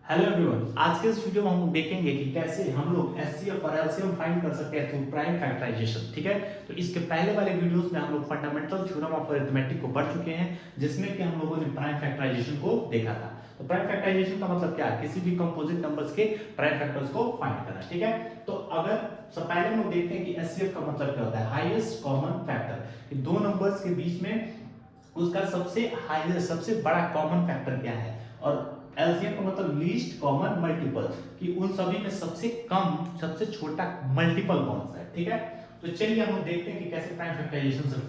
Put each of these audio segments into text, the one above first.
Hello everyone, आज के इस वीडियो में हम लोग देखेंगे कि कैसे हम लोग एचसीएफ और एलसीएम फाइंड कर सकते हैं थ्रू प्राइम फैक्टराइजेशन। ठीक है, तो इसके पहले वाले वीडियोस में हम लोग फंडामेंटल थ्योरम ऑफ अरिथमेटिक को पढ़ चुके हैं, जिसमें कि हम लोगों ने प्राइम फैक्टराइजेशन को देखा था। तो प्राइम फैक्टराइजेशन का मतलब क्या है? किसी भी कंपोजिट नंबर्स के प्राइम फैक्टर्स को फाइंड करना। ठीक है, तो अगर सब पहले हम लोग देखते हैं कि एचसीएफ का मतलब क्या होता है, हाईएस्ट कॉमन फैक्टर। दो नंबर्स के बीच में उसका सबसे हाईएस्ट, सबसे बड़ा कॉमन फैक्टर क्या है, और एलसीएम का मतलब लीस्ट कॉमन मल्टीपल, कि उन सभी में सबसे कम, सबसे छोटा मल्टीपल कौन सा है। ठीक है, तो चलिए हम लोग देखते हैं कि कैसे प्राइम फैक्टराइजेशन से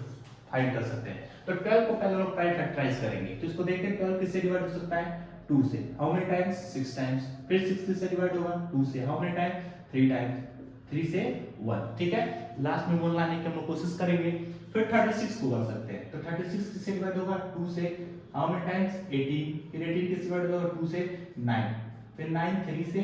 फाइंड कर सकते हैं। तो 12 को पहले लोग प्राइम फैक्टराइज करेंगे, तो इसको देखते हैं 12 किससे डिवाइड हो सकता है, 2 से। How many times? 6 टाइम्स। फिर 6 किससे डिवाइड होगा, 2 से। How many times? 3 टाइम्स। 3 से 1। ठीक है, लास्ट में 1 लाने की हम लोग कोशिश करेंगे। फिर 36 को कर सकते हैं, तो 36 किससे डिवाइड होगा, 2 से। How many times? 18। फिर 18 किससे डिवाइड होगा, 2 से। 9। फिर 9 3 से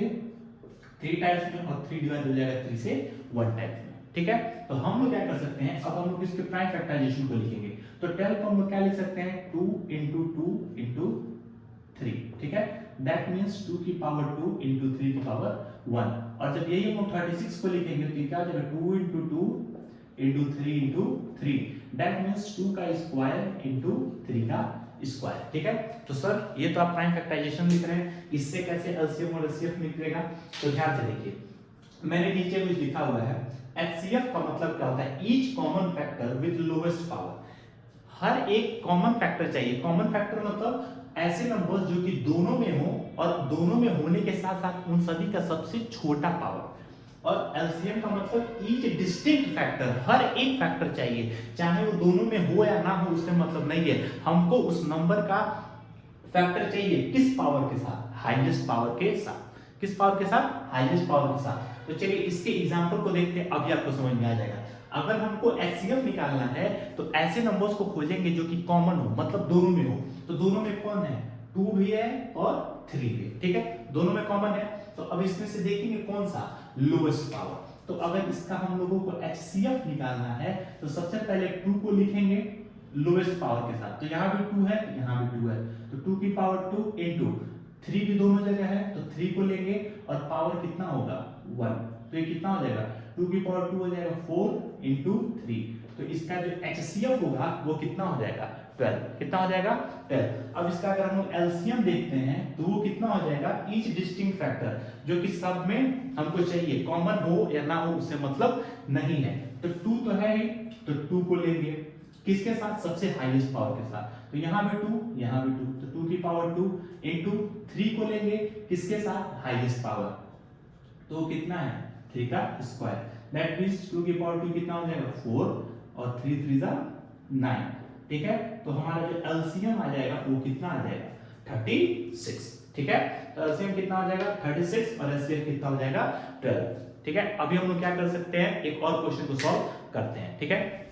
3 टाइम्स में, और 3 डिवाइड हो जाएगा 3 से 1 टाइम्स में। ठीक है, तो हम लोग क्या कर सकते हैं, अब हम लोग इसके प्राइम फैक्टराइजेशन को लिखेंगे। तो 12 को हम लोग क्या लिख सकते हैं, 2 into 2 into 3। ठीक है, दैट मींस 2 की पावर 2 into 3 की पावर 1। और जब यही हम लोग 36 को लिखेंगे तो क्या हो जाएगा, 2 into 2 into 3 into 3। That means 2 का स्क्वायर into 3 का स्क्वायर। ठीक है, तो सर ये तो आप प्राइम फैक्टराइजेशन लिख रहे हैं, इससे कैसे एलसीएम और एचसीएफ निकलेगा? तो ध्यान से देखिए, मैंने नीचे कुछ लिखा हुआ है। एचसीएफ का मतलब क्या होता है, each common factor with lowest power. हर एक कॉमन फैक्टर चाहिए। कॉमन फैक्टर मतलब ऐसे नंबर्स जो कि दोनों में हो, और दोनों में होने के साथ साथ उन सभी का सबसे छोटा पावर। और एलसीएम का मतलब ईच डिस्टिंक्ट फैक्टर, हर एक फैक्टर चाहिए, चाहे वो दोनों में हो या ना हो, उससे मतलब नहीं है। हमको उस नंबर का फैक्टर चाहिए किस पावर के साथ, हाईएस्ट पावर के साथ। किस पावर के साथ? हाईएस्ट पावर के साथ। तो चलिए इसके एग्जांपल को देखते हैं, अभी आपको समझ में आ जाएगा। अगर हमको एचसीएफ निकालना है तो ऐसे नंबर्स को खोजेंगे जो कि कॉमन हो, मतलब दोनों में हो। तो दोनों में कौन है, 2 भी है और 3 भी है। ठीक है, दोनों में कॉमन है। तो अब इसमें से देखेंगे कौन सा लोएस्ट पावर। तो अगर इसका हम लोगों को एचसीएफ निकालना है तो सबसे पहले 2 को लिखेंगे लोएस्ट पावर के साथ। तो यहाँ भी 2 है, यहाँ भी 2 है, तो 2 की पावर 2 into 3 भी दोनों जगह है, तो 3 को लेंगे और पावर कितना होगा, 1। तो ये कितना हो जाएगा, 2 की पावर 2 हो जाएगा 4 into 3। तो इसका जो एचसीएफ होगा वो कितना हो जाएगा, 12। कितना हो जाएगा, 12। अब इसका अगर हम लोग एलसीएम देखते हैं तो वो कितना हो जाएगा, ईच डिस्टिंक्ट फैक्टर, जो कि सब में हमको चाहिए, कॉमन हो या ना हो उससे मतलब नहीं है। तो 2 तो है ही, तो 2 को लेंगे किसके साथ, सबसे हाईएस्ट पावर के साथ। तो यहाँ भी 2, यहाँ भी 2, तो 2 की पावर 2 into 3 को लेंगे किसके साथ, हाईएस्ट पावर। तो कितना है, 3 का स्क्वायर। दैट मींस 2 की पावर 2 कितना हो जाएगा, 4, और 3 3 जा 9। ठीक है, तो हमारा जो एलसीएम आ जाएगा वो कितना आ जाएगा, 36। ठीक है, तो एलसीएम कितना हो जाएगा, 36, और एचसीएफ कितना हो जाएगा, 12। ठीक है, अभी हम लोग क्या कर सकते हैं, एक और क्वेश्चन को सॉल्व करते हैं। ठीक है,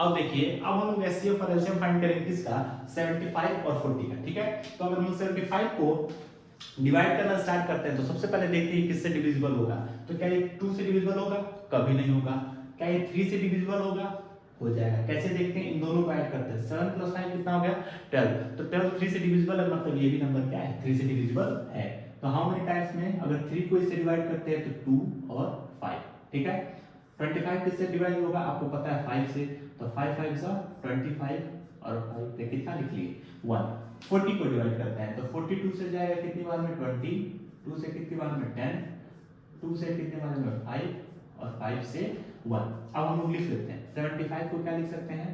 अब देखिए, अब हम लोग एचसीएफ और एलसीएम फाइंड करेंगे किसका, 75 और 40 का। ठीक है, तो अगर हम 75 को डिवाइड करना स्टार्ट करते हैं तो सबसे पहले देखते हैं किससे डिविजिबल होगा। तो क्या ये 2 से डिविजिबल होगा, कभी नहीं होगा। क्या ये 3 से डिविजिबल होगा, हो जाएगा। कैसे देखते हैं, इन दोनों को ऐड करते हैं, 7 + 5 कितना हो गया, 12। तो 12 3 से डिविजिबल है, मतलब ये भी नंबर क्या है, 3 से डिविजिबल है। तो हाउ मेनी टाइम्स में, अगर 3 को इससे डिवाइड करते हैं तो 2 और 5। ठीक है, 25 किससे डिवाइड होगा, आपको पता है 5 से, तो 5 5 जा 25, और 5 पे कितना लिख लिए, 1। 40 को डिवाइड करते हैं तो 42 से जाएगा कितनी बार में, 20, 2 से कितनी बार में, 10, 2 से कितने बार में, 5, और 5 से 1। अब हम लोग लिख लेते हैं, 75 को क्या लिख सकते हैं,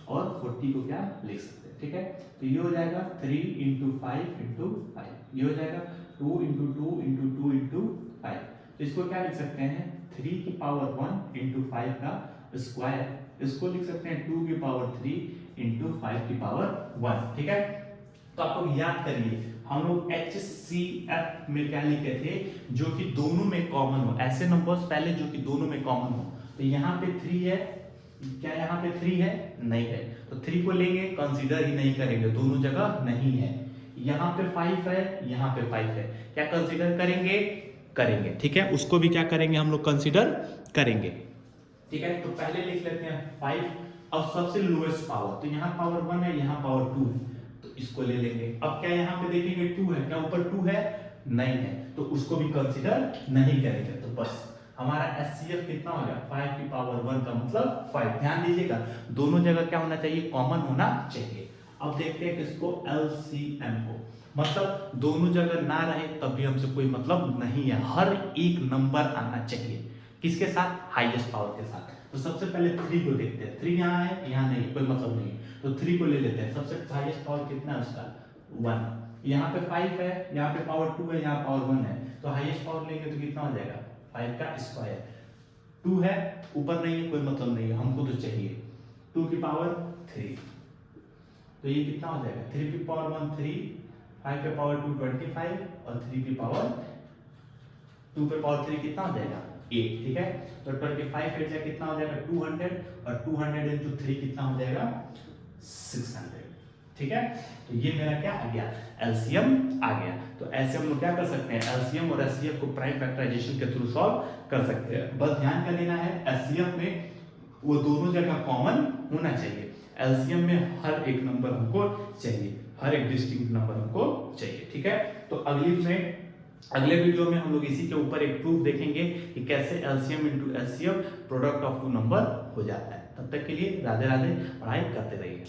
और 40 को क्या लिख सकते हैं। ठीक है, तो ये हो जाएगा 3 into 5 into 5, ये हो जाएगा 2 into 2 into 2 into 5। तो इसको क्या लिख सकते हैं, 3 की पावर 1 into 5 का स्क्वायर। इसको लिख सकते हैं 2 की पावर 3 into 5 की पावर 1। ठीक है, तो आप लोग याद करिए, हम लोग HCF में क्या लिखे थे, जो कि दोनों में कॉमन हो, ऐसे नंबर्स पहले जो कि दोनों में कॉमन हो। तो यहाँ पे 3 है, क्या यहाँ पे 3 है, नहीं है, तो 3 को लेंगे, कंसीडर ही नहीं करेंगे, दोनों जगह नहीं है। यहाँ पे 5 है, यहाँ पे 5 है, क्या कंसीडर करेंगे, करेंगे। ठीक है, उसको भी क्या करेंगे, हम लोग कंसीडर करेंगे। ठीक है, तो पहले लिख लेते हैं 5। अब सबसे लोएस्ट पावर, तो यहाँ पावर 1 है, यहाँ पावर 2 है, तो तो इसको ले लेंगे। अब क्या यहाँ पे देखेंगे 2 है, क्या ऊपर 2 है? नहीं है, तो उसको भी कंसीडर नहीं करेंगे। तो बस हमारा HCF कितना हो गया 5 की पावर 1 का मतलब 5। ध्यान दीजिएगा दोनों जगह क्या होना चाहिए, कॉमन होना चाहिए। अब देखते हैं किसको, LCM को, मतलब दोनों जगह ना रहे तब भी हमसे कोई मतलब नहीं है, हर एक नंबर आना चाहिए। किसके साथ? हाईएस्ट पावर के साथ। तो सबसे पहले 3 को देखते हैं। 3 यहाँ है, यहाँ नहीं, कोई मतलब नहीं, तो 3 को ले लेते हैं। सबसे हाईएस्ट पावर कितना है उसका? 1। यहाँ पे 5 है, यहाँ पे पावर 2 है, यहाँ पावर 1 है, तो हाईएस्ट पावर लेंगे तो कितना हो जाएगा 5 का स्क्वायर। 2 है, ऊपर नहीं है, कोई मतलब नहीं है, हमको तो चाहिए 2 की पावर 3, तो ये कितना हो जाएगा 3 की पावर 1 3, 5 पे पावर 2 25 और 3 की पावर 2 पे पावर 3 कितना हो जाएगा 8। ठीक है, तो 25 8 से कितना हो जाएगा 200 और 200 into 3 कितना हो जाएगा 600। ठीक है, तो ये मेरा क्या आ गया, एलसीएम आ गया। तो ऐसे हम लोग क्या कर सकते हैं, एलसीएम और एचसीएफ को प्राइम फैक्टराइजेशन के थ्रू सॉल्व कर सकते हैं। बस ध्यान क्या देना है, एचसीएफ में वो दोनों जगह कॉमन होना चाहिए, एलसीएम में हर एक नंबर हमको चाहिए, हर एक डिस्टिंक्ट नंबर हमको चाहिए। ठीक है, तो अगले वीडियो में हम लोग इसी के ऊपर एक प्रूफ देखेंगे कि कैसे LCM into HCF product of two number हो जाता है। तब तक के लिए राधे राधे, पढ़ाई करते रहिए।